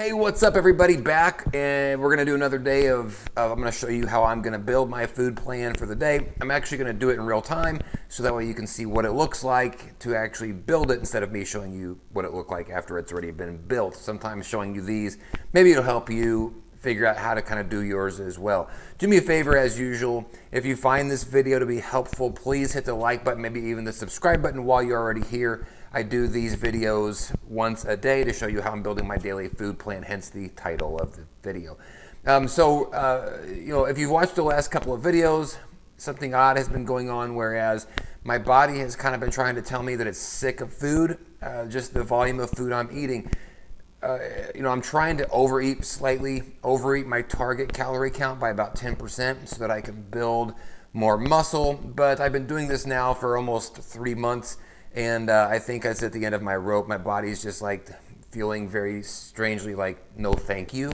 Hey, what's up everybody? Back, and we're gonna do another day of I'm gonna show you how I'm gonna build my food plan for the day. I'm actually gonna do it in real time, so that way you can see what it looks like to actually build it instead of me showing you what it looked like after it's already been built. Sometimes showing you these, maybe it'll help you figure out how to kind of do yours as well. Do me a favor as usual, if you find this video to be helpful, please hit the like button, maybe even the subscribe button while you're already here. I do these videos once a day to show you how I'm building my daily food plan, hence the title of the video. If you've watched the last couple of videos, something odd has been going on, whereas my body has kind of been trying to tell me that it's sick of food, just the volume of food I'm eating. I'm trying to overeat my target calorie count by about 10% so that I can build more muscle, but I've been doing this now for almost 3 months. And I think it's at the end of my rope. My body's just like feeling very strangely like, no thank you.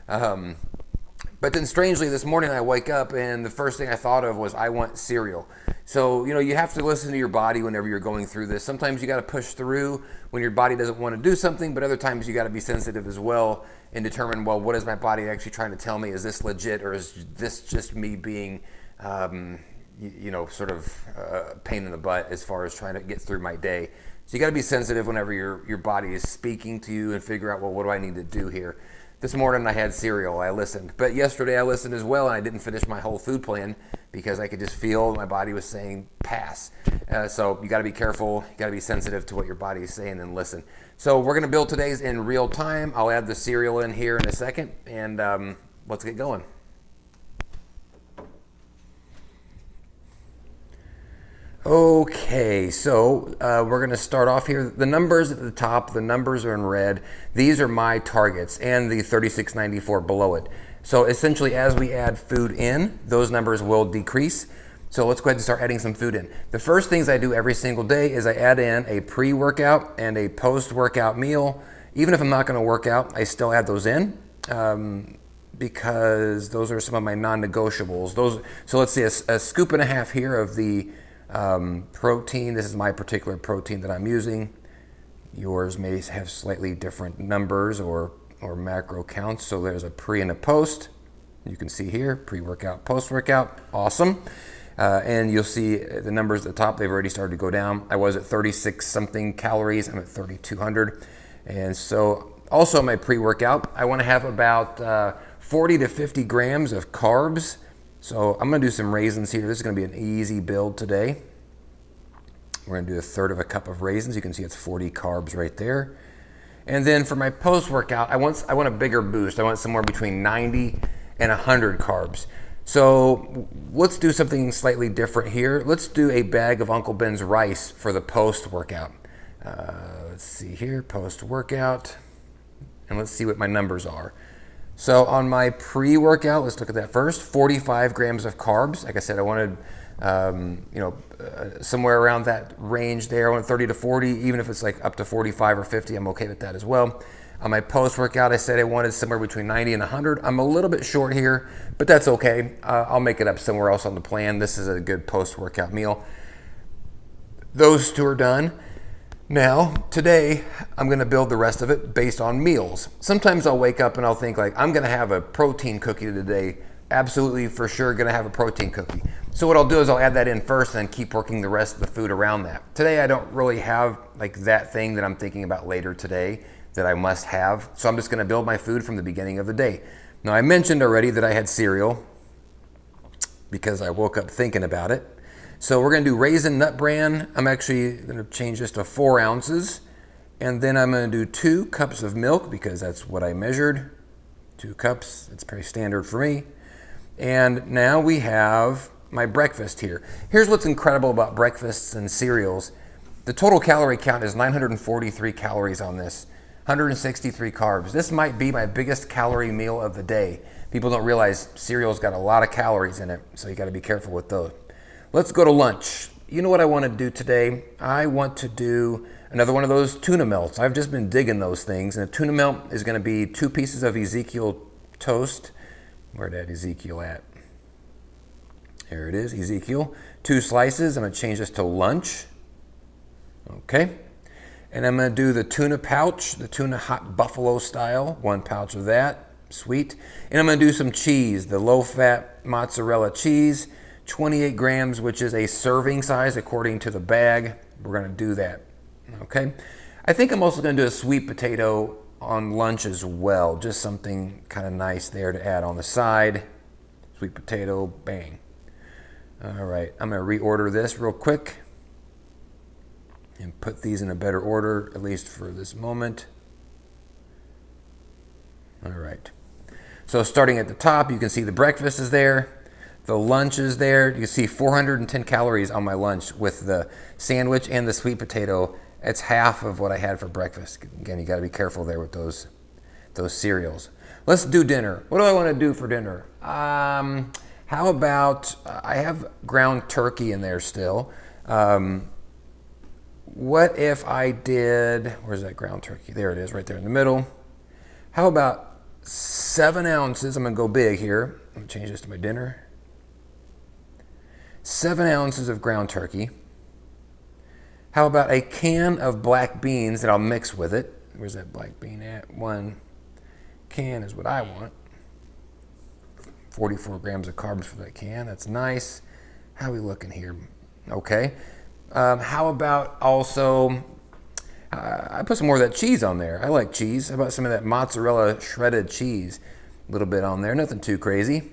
But then strangely this morning I wake up and the first thing I thought of was I want cereal. So, you have to listen to your body whenever you're going through this. Sometimes you got to push through when your body doesn't want to do something, but other times you got to be sensitive as well and determine, well, what is my body actually trying to tell me? Is this legit, or is this just me being sort of a pain in the butt as far as trying to get through my day? So you got to be sensitive whenever your body is speaking to you and figure out, well, what do I need to do here? This morning I had cereal, I listened. But yesterday I listened as well, and I didn't finish my whole food plan because I could just feel my body was saying pass. So you got to be careful, you got to be sensitive to what your body is saying and listen. So we're going to build today's in real time. I'll add the cereal in here in a second, and let's get going. Okay, so we're going to start off here. The numbers at the top, the numbers are in red. These are my targets and the 3694 below it. So essentially, as we add food in, those numbers will decrease. So let's go ahead and start adding some food in. The first things I do every single day is I add in a pre-workout and a post-workout meal. Even if I'm not going to work out, I still add those in. Because those are some of my non-negotiables. So let's see, a scoop and a half here of the protein. This is my particular protein that I'm using. Yours may have slightly different numbers or macro counts. So there's a pre and a post. You can see here, pre-workout, post-workout. Awesome. And you'll see the numbers at the top, they've already started to go down. I was at 36 something calories. I'm at 3,200. And so also my pre-workout, I want to have about 40 to 50 grams of carbs. So I'm going to do some raisins here. This is going to be an easy build today. We're going to do 1/3 of a cup of raisins. You can see it's 40 carbs right there. And then for my post-workout, I want a bigger boost. I want somewhere between 90 and 100 carbs. So let's do something slightly different here. Let's do a bag of Uncle Ben's rice for the post-workout. Let's see here, post-workout. And let's see what my numbers are. So on my pre-workout, let's look at that first. 45 grams of carbs. Like I said, I wanted, somewhere around that range there. I want 30 to 40, even if it's like up to 45 or 50, I'm okay with that as well. On my post-workout, I said I wanted somewhere between 90 and 100. I'm a little bit short here, but that's okay. I'll make it up somewhere else on the plan. This is a good post-workout meal. Those two are done. Now, today, I'm going to build the rest of it based on meals. Sometimes I'll wake up and I'll think like, I'm going to have a protein cookie today. Absolutely, for sure, going to have a protein cookie. So what I'll do is I'll add that in first and then keep working the rest of the food around that. Today, I don't really have like that thing that I'm thinking about later today that I must have. So I'm just going to build my food from the beginning of the day. Now, I mentioned already that I had cereal because I woke up thinking about it. So we're going to do Raisin Nut Bran. I'm actually going to change this to 4 ounces. And then I'm going to do 2 cups of milk because that's what I measured. 2 cups, it's pretty standard for me. And now we have my breakfast here. Here's what's incredible about breakfasts and cereals. The total calorie count is 943 calories on this, 163 carbs. This might be my biggest calorie meal of the day. People don't realize cereal's got a lot of calories in it, so you got to be careful with those. Let's go to lunch. You know what I want to do today? I want to do another one of those tuna melts. I've just been digging those things. And a tuna melt is going to be 2 pieces of Ezekiel toast. Where'd that Ezekiel at? Here it is, Ezekiel. 2 slices. I'm going to change this to lunch. Okay. And I'm gonna do the tuna pouch, the tuna hot buffalo style, 1 pouch of that, sweet. And I'm gonna do some cheese, the low fat mozzarella cheese, 28 grams, which is a serving size according to the bag. We're gonna do that, okay? I think I'm also gonna do a sweet potato on lunch as well, just something kind of nice there to add on the side. Sweet potato, bang. All right, I'm gonna reorder this real quick and put these in a better order, at least for this moment. All right, so starting at the top, you can see the breakfast is there, the lunch is there. You can see 410 calories on my lunch with the sandwich and the sweet potato. It's half of what I had for breakfast. Again, you gotta be careful there with those cereals. Let's do dinner. What do I wanna do for dinner? How about, I have ground turkey in there still. What if I did, where's that ground turkey? There it is, right there in the middle. How about 7 ounces? I'm gonna go big here. I'm gonna change this to my dinner. 7 ounces of ground turkey. How about a can of black beans that I'll mix with it? Where's that black bean at? 1 can is what I want. 44 grams of carbs for that can. That's nice. How are we looking here? Okay. How about also, I put some more of that cheese on there. I like cheese. How about some of that mozzarella shredded cheese? A little bit on there, nothing too crazy.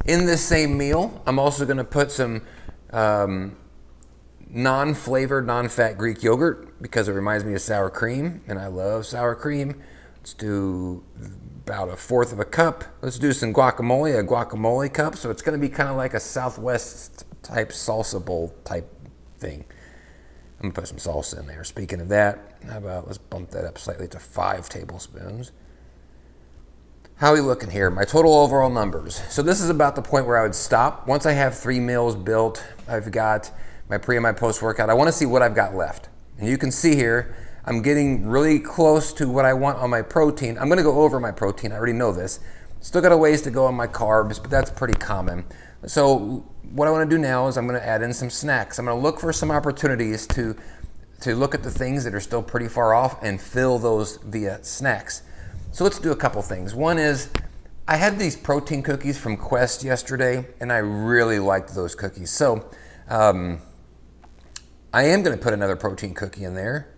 In this same meal, I'm also gonna put some non-flavored, non-fat Greek yogurt because it reminds me of sour cream, and I love sour cream. Let's do about 1/4 of a cup. Let's do some guacamole, a guacamole cup. So it's gonna be kind of like a Southwest type salsa bowl type thing. I'm gonna put some salsa in there. Speaking of that, how about, let's bump that up slightly to 5 tablespoons. How are we looking here? My total overall numbers. So this is about the point where I would stop. Once I have 3 meals built, I've got my pre and my post workout. I wanna see what I've got left. And you can see here, I'm getting really close to what I want on my protein. I'm gonna go over my protein, I already know this. Still got a ways to go on my carbs, but that's pretty common. So what I wanna do now is I'm gonna add in some snacks. I'm gonna look for some opportunities to look at the things that are still pretty far off and fill those via snacks. So let's do a couple things. One is, I had these protein cookies from Quest yesterday, and I really liked those cookies. So I am gonna put another protein cookie in there.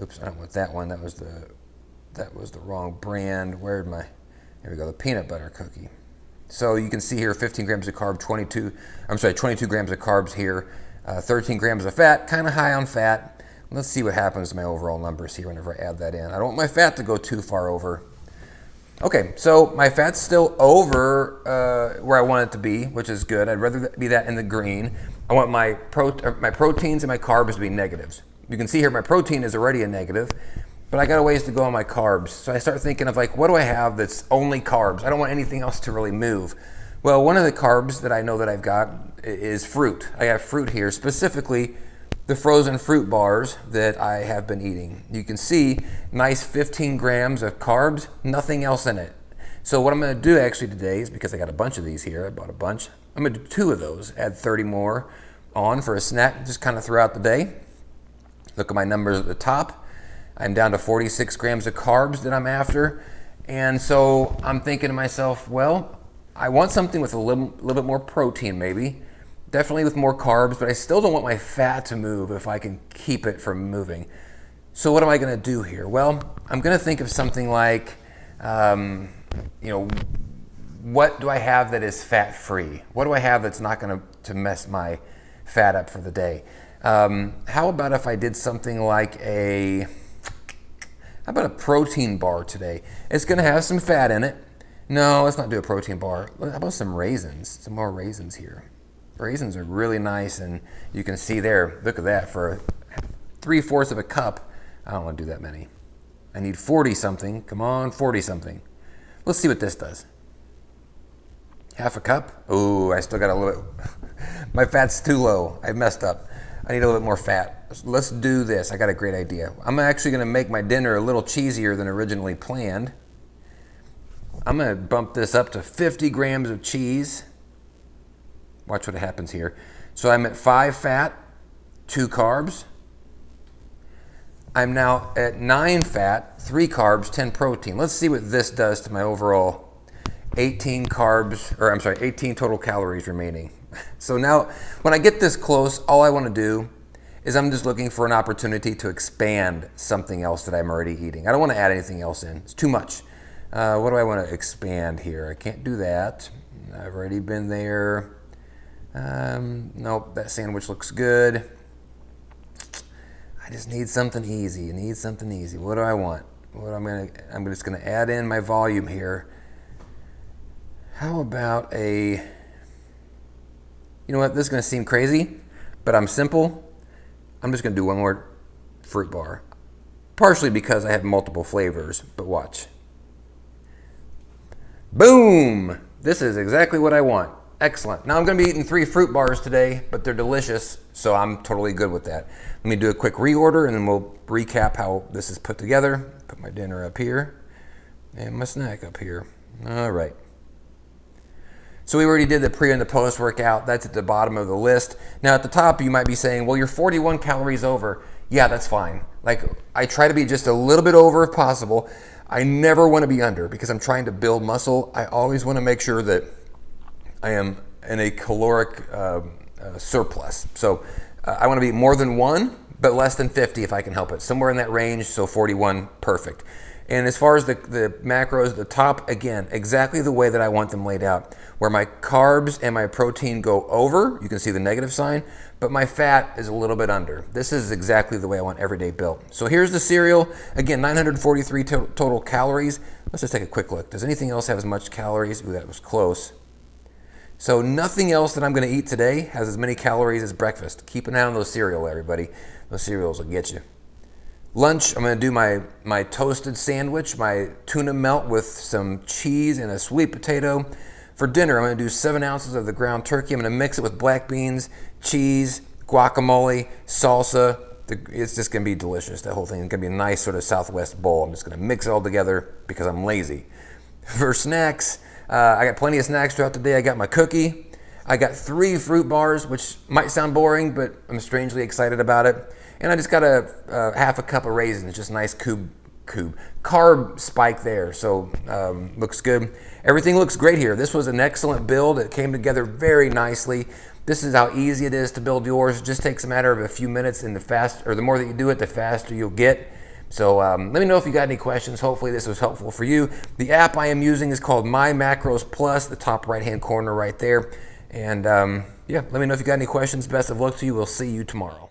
Oops, I don't want that one. That was the wrong brand. Where'd my, here we go, the peanut butter cookie. So you can see here 15 grams of carb, 22 grams of carbs here, 13 grams of fat, kind of high on fat. Let's see what happens to my overall numbers here whenever I add that in. I don't want my fat to go too far over. Okay, so my fat's still over where I want it to be, which is good. I'd rather be that in the green. I want my proteins and my carbs to be negatives. You can see here my protein is already a negative, but I got a ways to go on my carbs. So I start thinking of like, what do I have that's only carbs? I don't want anything else to really move. Well, one of the carbs that I know that I've got is fruit. I have fruit here, specifically the frozen fruit bars that I have been eating. You can see nice 15 grams of carbs, nothing else in it. So what I'm gonna do actually today is, because I got a bunch of these here, I bought a bunch, I'm gonna do 2 of those, add 30 more on for a snack, just kind of throughout the day. Look at my numbers at the top. I'm down to 46 grams of carbs that I'm after. And so I'm thinking to myself, well, I want something with a little bit more protein maybe, definitely with more carbs, but I still don't want my fat to move if I can keep it from moving. So what am I gonna do here? Well, I'm gonna think of something like, what do I have that is fat-free? What do I have that's not gonna mess my fat up for the day? How about if I did something like how about a protein bar today? It's gonna have some fat in it. No, let's not do a protein bar. How about some raisins? Some more raisins here. Raisins are really nice, and you can see there, look at that, for 3/4 of a cup. I don't want to do that many. I need 40 something. Come on, 40 something. Let's see what this does. Half a cup. Oh, I still got a little bit. My fat's too low. I messed up. I need a little bit more fat. Let's do this. I got a great idea. I'm actually going to make my dinner a little cheesier than originally planned. I'm going to bump this up to 50 grams of cheese. Watch what happens here. So I'm at 5 fat, 2 carbs. I'm now at 9 fat, 3 carbs, 10 protein. Let's see what this does to my overall 18 carbs, or I'm sorry, 18 total calories remaining. So now when I get this close, all I want to do is I'm just looking for an opportunity to expand something else that I'm already eating. I don't want to add anything else in. It's too much. What do I want to expand here? I can't do that. I've already been there. Nope, that sandwich looks good. I just need something easy. I need something easy. What do I want? I'm just gonna add in my volume here. How about you know what, this is gonna seem crazy, but I'm simple. I'm just gonna do one more fruit bar. Partially because I have multiple flavors, but watch. Boom! This is exactly what I want. Excellent. Now I'm going to be eating 3 fruit bars today, but they're delicious, so I'm totally good with that. Let me do a quick reorder, and then we'll recap how this is put together. Put my dinner up here, and my snack up here. All right. So we already did the pre and the post workout. That's at the bottom of the list. Now at the top, you might be saying, well, you're 41 calories over. Yeah, that's fine. Like, I try to be just a little bit over if possible. I never want to be under because I'm trying to build muscle. I always want to make sure that I am in a caloric surplus. So I want to be more than 1, but less than 50 if I can help it. Somewhere in that range, so 41, perfect. And as far as the macros, the top, again, exactly the way that I want them laid out. Where my carbs and my protein go over, you can see the negative sign, but my fat is a little bit under. This is exactly the way I want everyday built. So here's the cereal. Again, 943 total calories. Let's just take a quick look. Does anything else have as much calories? Ooh, that was close. So nothing else that I'm going to eat today has as many calories as breakfast. Keep an eye on those cereal, everybody. Those cereals will get you. Lunch, I'm going to do my toasted sandwich, my tuna melt with some cheese and a sweet potato. For dinner, I'm going to do 7 ounces of the ground turkey. I'm going to mix it with black beans, cheese, guacamole, salsa. It's just going to be delicious. That whole thing is going to be a nice sort of Southwest bowl. I'm just going to mix it all together because I'm lazy. For snacks, I got plenty of snacks throughout the day. I got my cookie. I got 3 fruit bars, which might sound boring, but I'm strangely excited about it. And I just got a half a cup of raisins, just nice carb spike there. So looks good. Everything looks great here. This was an excellent build. It came together very nicely. This is how easy it is to build yours. It just takes a matter of a few minutes, and the more that you do it, the faster you'll get. So let me know if you got any questions. Hopefully this was helpful for you. The app I am using is called My Macros Plus, the top right-hand corner right there. And yeah, let me know if you got any questions. Best of luck to you. We'll see you tomorrow.